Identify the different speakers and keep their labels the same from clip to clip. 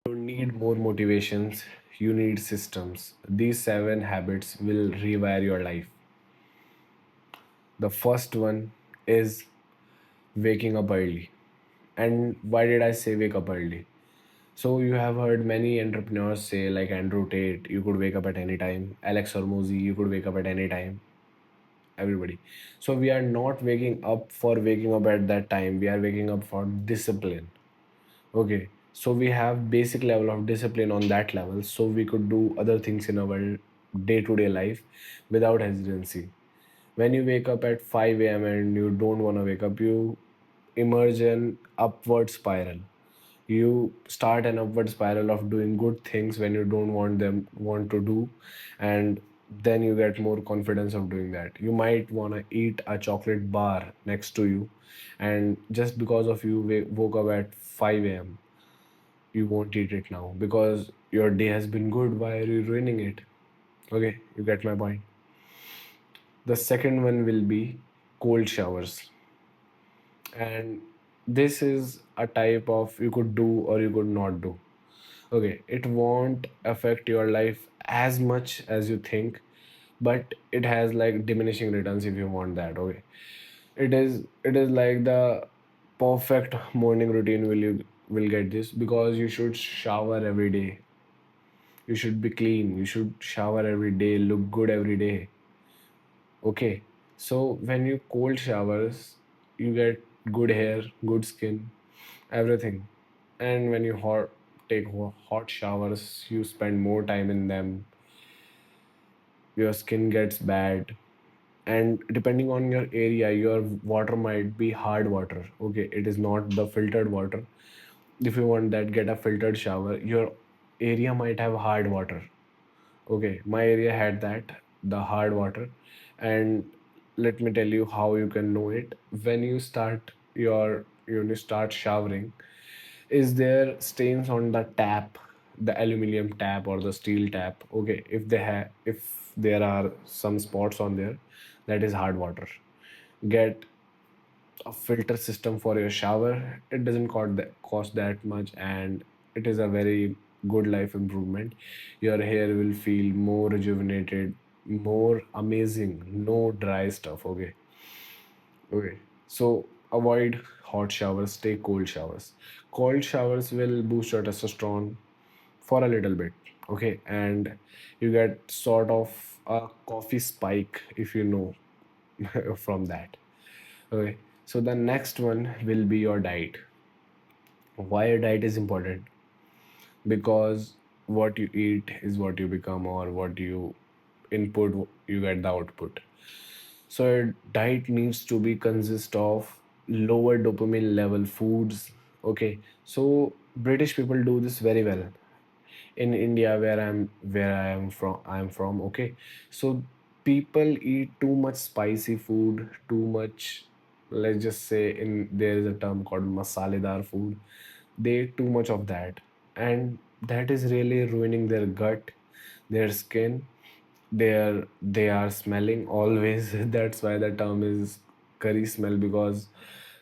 Speaker 1: You don't need more motivations, you need systems. These seven habits will rewire your life. The first one is waking up early. And why did I say wake up early? So you have heard many entrepreneurs say, like Andrew Tate, you could wake up at any time. Alex Hormozy, you could wake up at any time. Everybody. So we are not waking up for waking up at that time. We are waking up for discipline. Okay. So we have basic level of discipline on that level. So we could do other things in our day-to-day life without hesitancy. When you wake up at 5 a.m. and you don't want to wake up, you emerge an upward spiral. You start an upward spiral of doing good things when you don't want to do, and then you get more confidence of doing that. You might want to eat a chocolate bar next to you, and just because of you woke up at 5 a.m., you won't eat it now because your day has been good. Why are you ruining it? Okay, you get my point. The second one will be cold showers. And this is a type of you could do or you could not do. Okay, it won't affect your life as much as you think, but it has like diminishing returns if you want that. Okay, it is like the perfect morning routine will get this because you should shower every day. You should be clean. You should shower every day, look good every day. Okay, so when you cold showers, you get good hair, good skin, everything. And when you hot showers, you spend more time in them, your skin gets bad. And depending on your area, your water might be hard water. Okay, it is not the filtered water. If you want that, get a filtered shower. Your area might have hard water. Okay, my area had that, the hard water. And let me tell you how you can know it. When you start you start showering, is there stains on the tap, the aluminum tap or the steel tap? Okay, if there are some spots on there, that is hard water. Get a filter system for your shower. It doesn't cost that much, and it is a very good life improvement. Your hair will feel more rejuvenated, more amazing, no dry stuff. Okay. Okay. So avoid hot showers, take cold showers. Cold showers will boost your testosterone for a little bit. Okay. And you get sort of a coffee spike if you know from that. Okay. So the next one will be your diet. Why your diet is important? Because what you eat is what you become, or what you input, you get the output. So your diet needs to be consist of lower dopamine level foods. Okay. So British people do this very well. In India, where I'm from, okay. So people eat too much spicy food, too much, let's just say, in there is a term called masaledar food. They eat too much of that, and that is really ruining their gut, their skin. They are smelling always. That's why the term is curry smell, because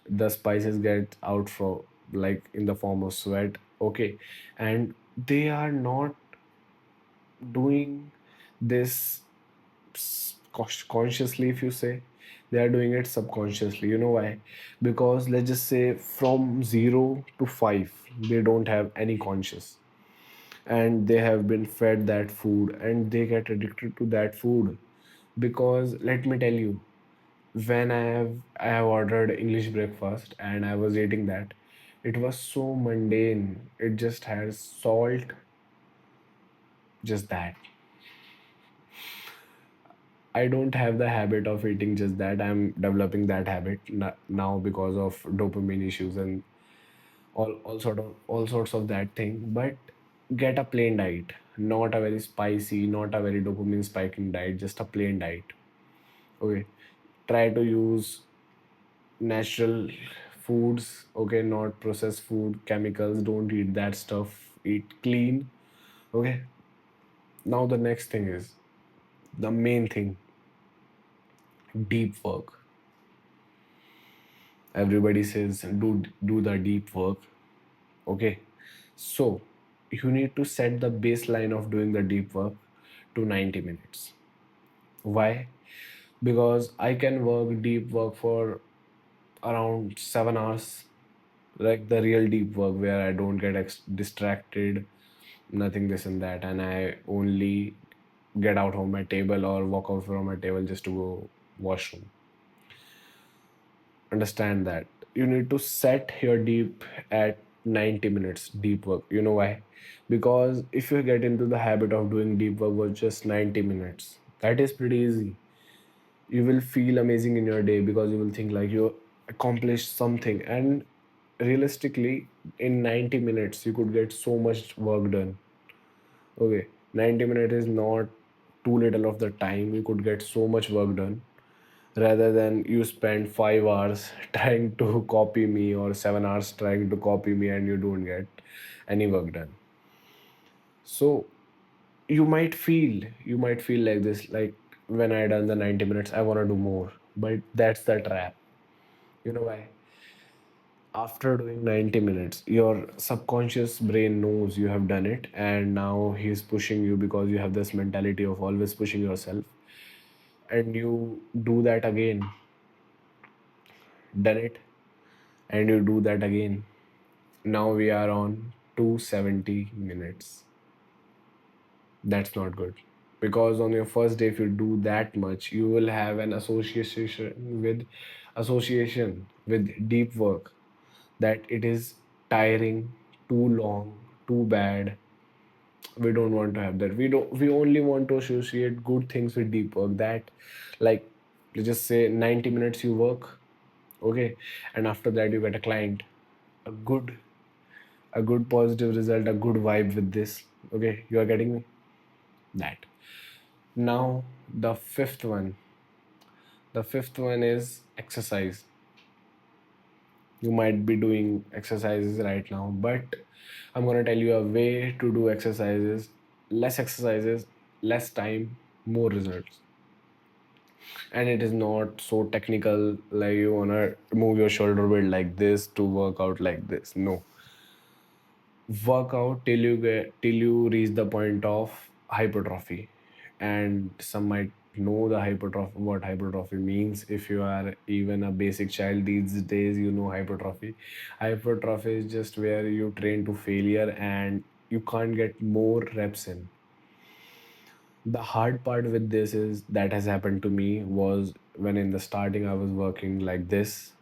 Speaker 1: the spices get out from, like, in the form of sweat. Okay. And they are not doing this consciously, if you say. They are doing it subconsciously. You know why? Because let's just say from 0 to 5, they don't have any conscious, and they have been fed that food and they get addicted to that food. Because let me tell you, when I have ordered English breakfast and I was eating that, it was so mundane. It just has salt, just that. I don't have the habit of eating just that. I'm developing that habit now because of dopamine issues and all sorts of that thing. But get a plain diet, not a very spicy, not a very dopamine spiking diet, just a plain diet. Okay. Try to use natural foods. Okay, not processed food, chemicals. Don't eat that stuff. Eat clean. Okay. Now the next thing is the main thing: deep work. Everybody says do the deep work. Okay. So you need to set the baseline of doing the deep work to 90 minutes. Why? Because I can work deep work for around 7 hours, like the real deep work where I don't get distracted, nothing this and that, and I only get out of my table or walk out from my table just to go washroom. Understand that you need to set your deep at 90 minutes deep work. You know why? Because if you get into the habit of doing deep work for just 90 minutes, that is pretty easy. You will feel amazing in your day because you will think like you accomplished something, and realistically in 90 minutes you could get so much work done. Okay, 90 minutes is not too little of the time. You could get so much work done rather than you spend 5 hours trying to copy me or 7 hours trying to copy me and you don't get any work done. So you might feel like this, like when I done the 90 minutes I want to do more, but that's the trap. You know why? After doing 90 minutes your subconscious brain knows you have done it, and now he's pushing you because you have this mentality of always pushing yourself, and you do that again, done it, and you do that again. Now we are on 270 minutes. That's not good. Because on your first day, if you do that much, you will have an association with deep work, that it is tiring, too long, too bad. We don't want to have that. We only want to associate good things with deep work. That, like, let's just say 90 minutes you work, okay, and after that you get a client, a good a good positive result, a good vibe with this. Okay, you are getting me? That. Now, the fifth one is exercise. You might be doing exercises right now, but I'm going to tell you a way to do exercises, less time, more results. And it is not so technical, like you want to move your shoulder blade like this to work out like this. No, work out till you reach the point of hypertrophy. And some might know the hypertrophy, what hypertrophy means. If you are even a basic child these days, you know hypertrophy. Hypertrophy is just where you train to failure and you can't get more reps in. The hard part with this is that has happened to me was when in the starting I was working like this.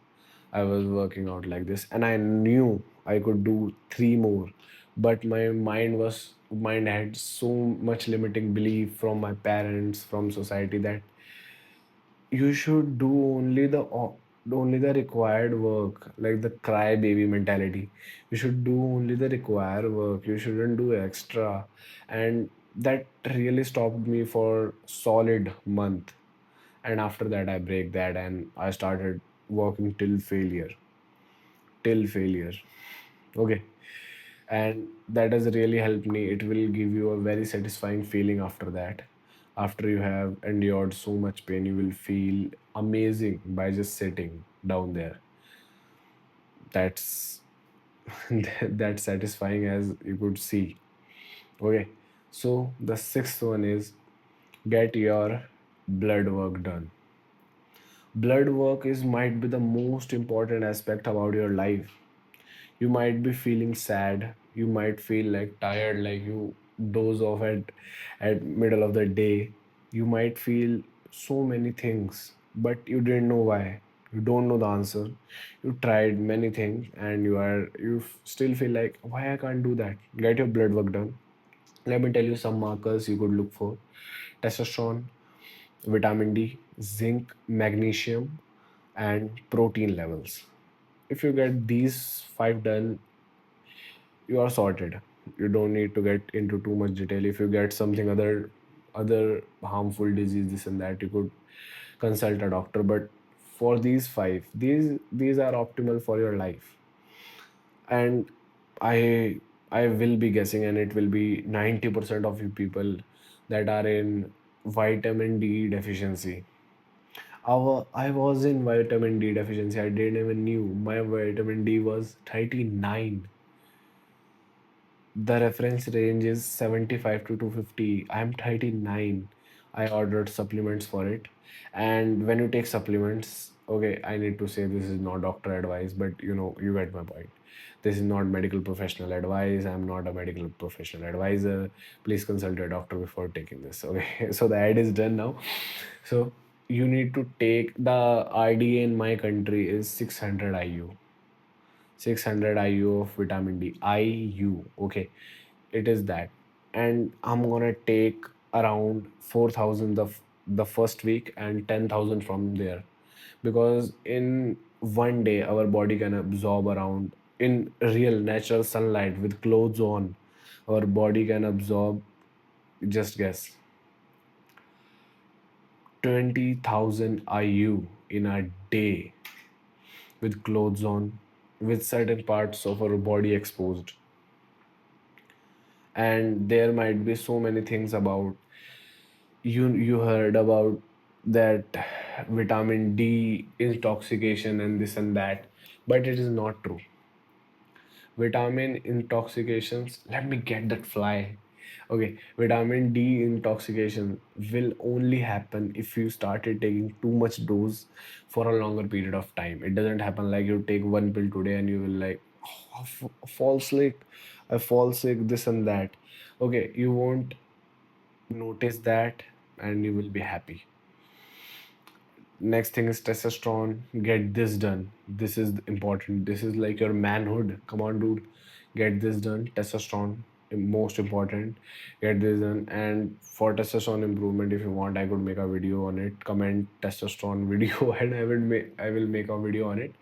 Speaker 1: I was working out like this and I knew I could do three more. But my mind had so much limiting belief from my parents, from society, that you should do only the required work, like the crybaby mentality. You should do only the required work, you shouldn't do extra. And that really stopped me for solid month. And after that I break that and I started working till failure. Okay, and that has really helped me. It will give you a very satisfying feeling after that. After you have endured so much pain, you will feel amazing by just sitting down there. That's that's satisfying, as you could see. Okay, so the sixth one is get your blood work done. Blood work is might be the most important aspect about your life. You might be feeling sad, you might feel like tired, like you doze off at middle of the day. You might feel so many things, but you didn't know why. You don't know the answer. You tried many things and still feel like, why I can't do that? Get your blood work done. Let me tell you some markers you could look for: testosterone, vitamin D, zinc, magnesium, and protein levels. If you get these five done, you are sorted. You don't need to get into too much detail. If you get something other harmful disease, this and that, you could consult a doctor. But for these five, these are optimal for your life. And I will be guessing, and it will be 90% of you people that are in vitamin D deficiency. I was in vitamin D deficiency. I didn't even knew my vitamin D was 39. The reference range is 75 to 250. I'm 39. I ordered supplements for it. And when you take supplements, okay, I need to say this is not doctor advice, but you get my point. This is not medical professional advice. I'm not a medical professional advisor. Please consult your doctor before taking this. Okay, so the ad is done now. So you need to take the RDA in my country is 600 IU. 600 IU of vitamin D. IU. Okay, it is that. And I'm gonna take around 4,000 the first week and 10,000 from there, because in one day our body can absorb around, in real natural sunlight with clothes on, our body can absorb, just guess, 20,000 IU in a day with clothes on, with certain parts of our body exposed. And there might be so many things about, you heard about that vitamin D intoxication and this and that, but it is not true. Vitamin intoxications, let me get that fly. Okay, vitamin D intoxication will only happen if you started taking too much dose for a longer period of time. It doesn't happen like you take one pill today and you will like, oh, fall sick, I fall sick, this and that. Okay, you won't notice that and you will be happy. Next thing is testosterone. Get this done. This is important. This is like your manhood. Come on, dude. Get this done. Testosterone, most important. Get this done. And for testosterone improvement, if you want, I could make a video on it. Comment testosterone video, and I will make a video on it.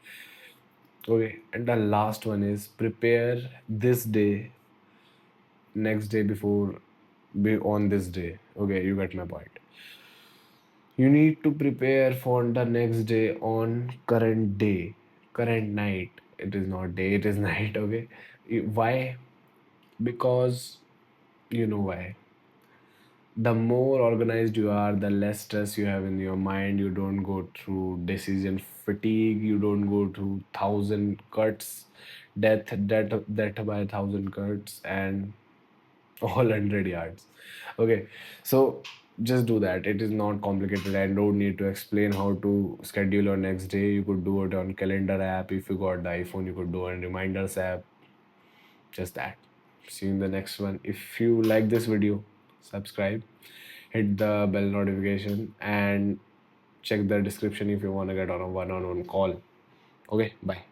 Speaker 1: Okay. And the last one is prepare this day, next day before, be on this day. Okay, you get my point. You need to prepare for the next day on current day, current night. It is not day, it is night, okay? Why? Because you know why. The more organized you are, the less stress you have in your mind. You don't go through decision fatigue. You don't go through thousand cuts, death by thousand cuts, and all 100 yards. Okay, so just do that. It is not complicated. I don't need to explain how to schedule your next day. You could do it on calendar app. If you got the iPhone, you could do it on reminders app. Just that. See you in the next one. If you like this video, subscribe, hit the bell notification, and check the description if you want to get on a one-on-one call. Okay, bye.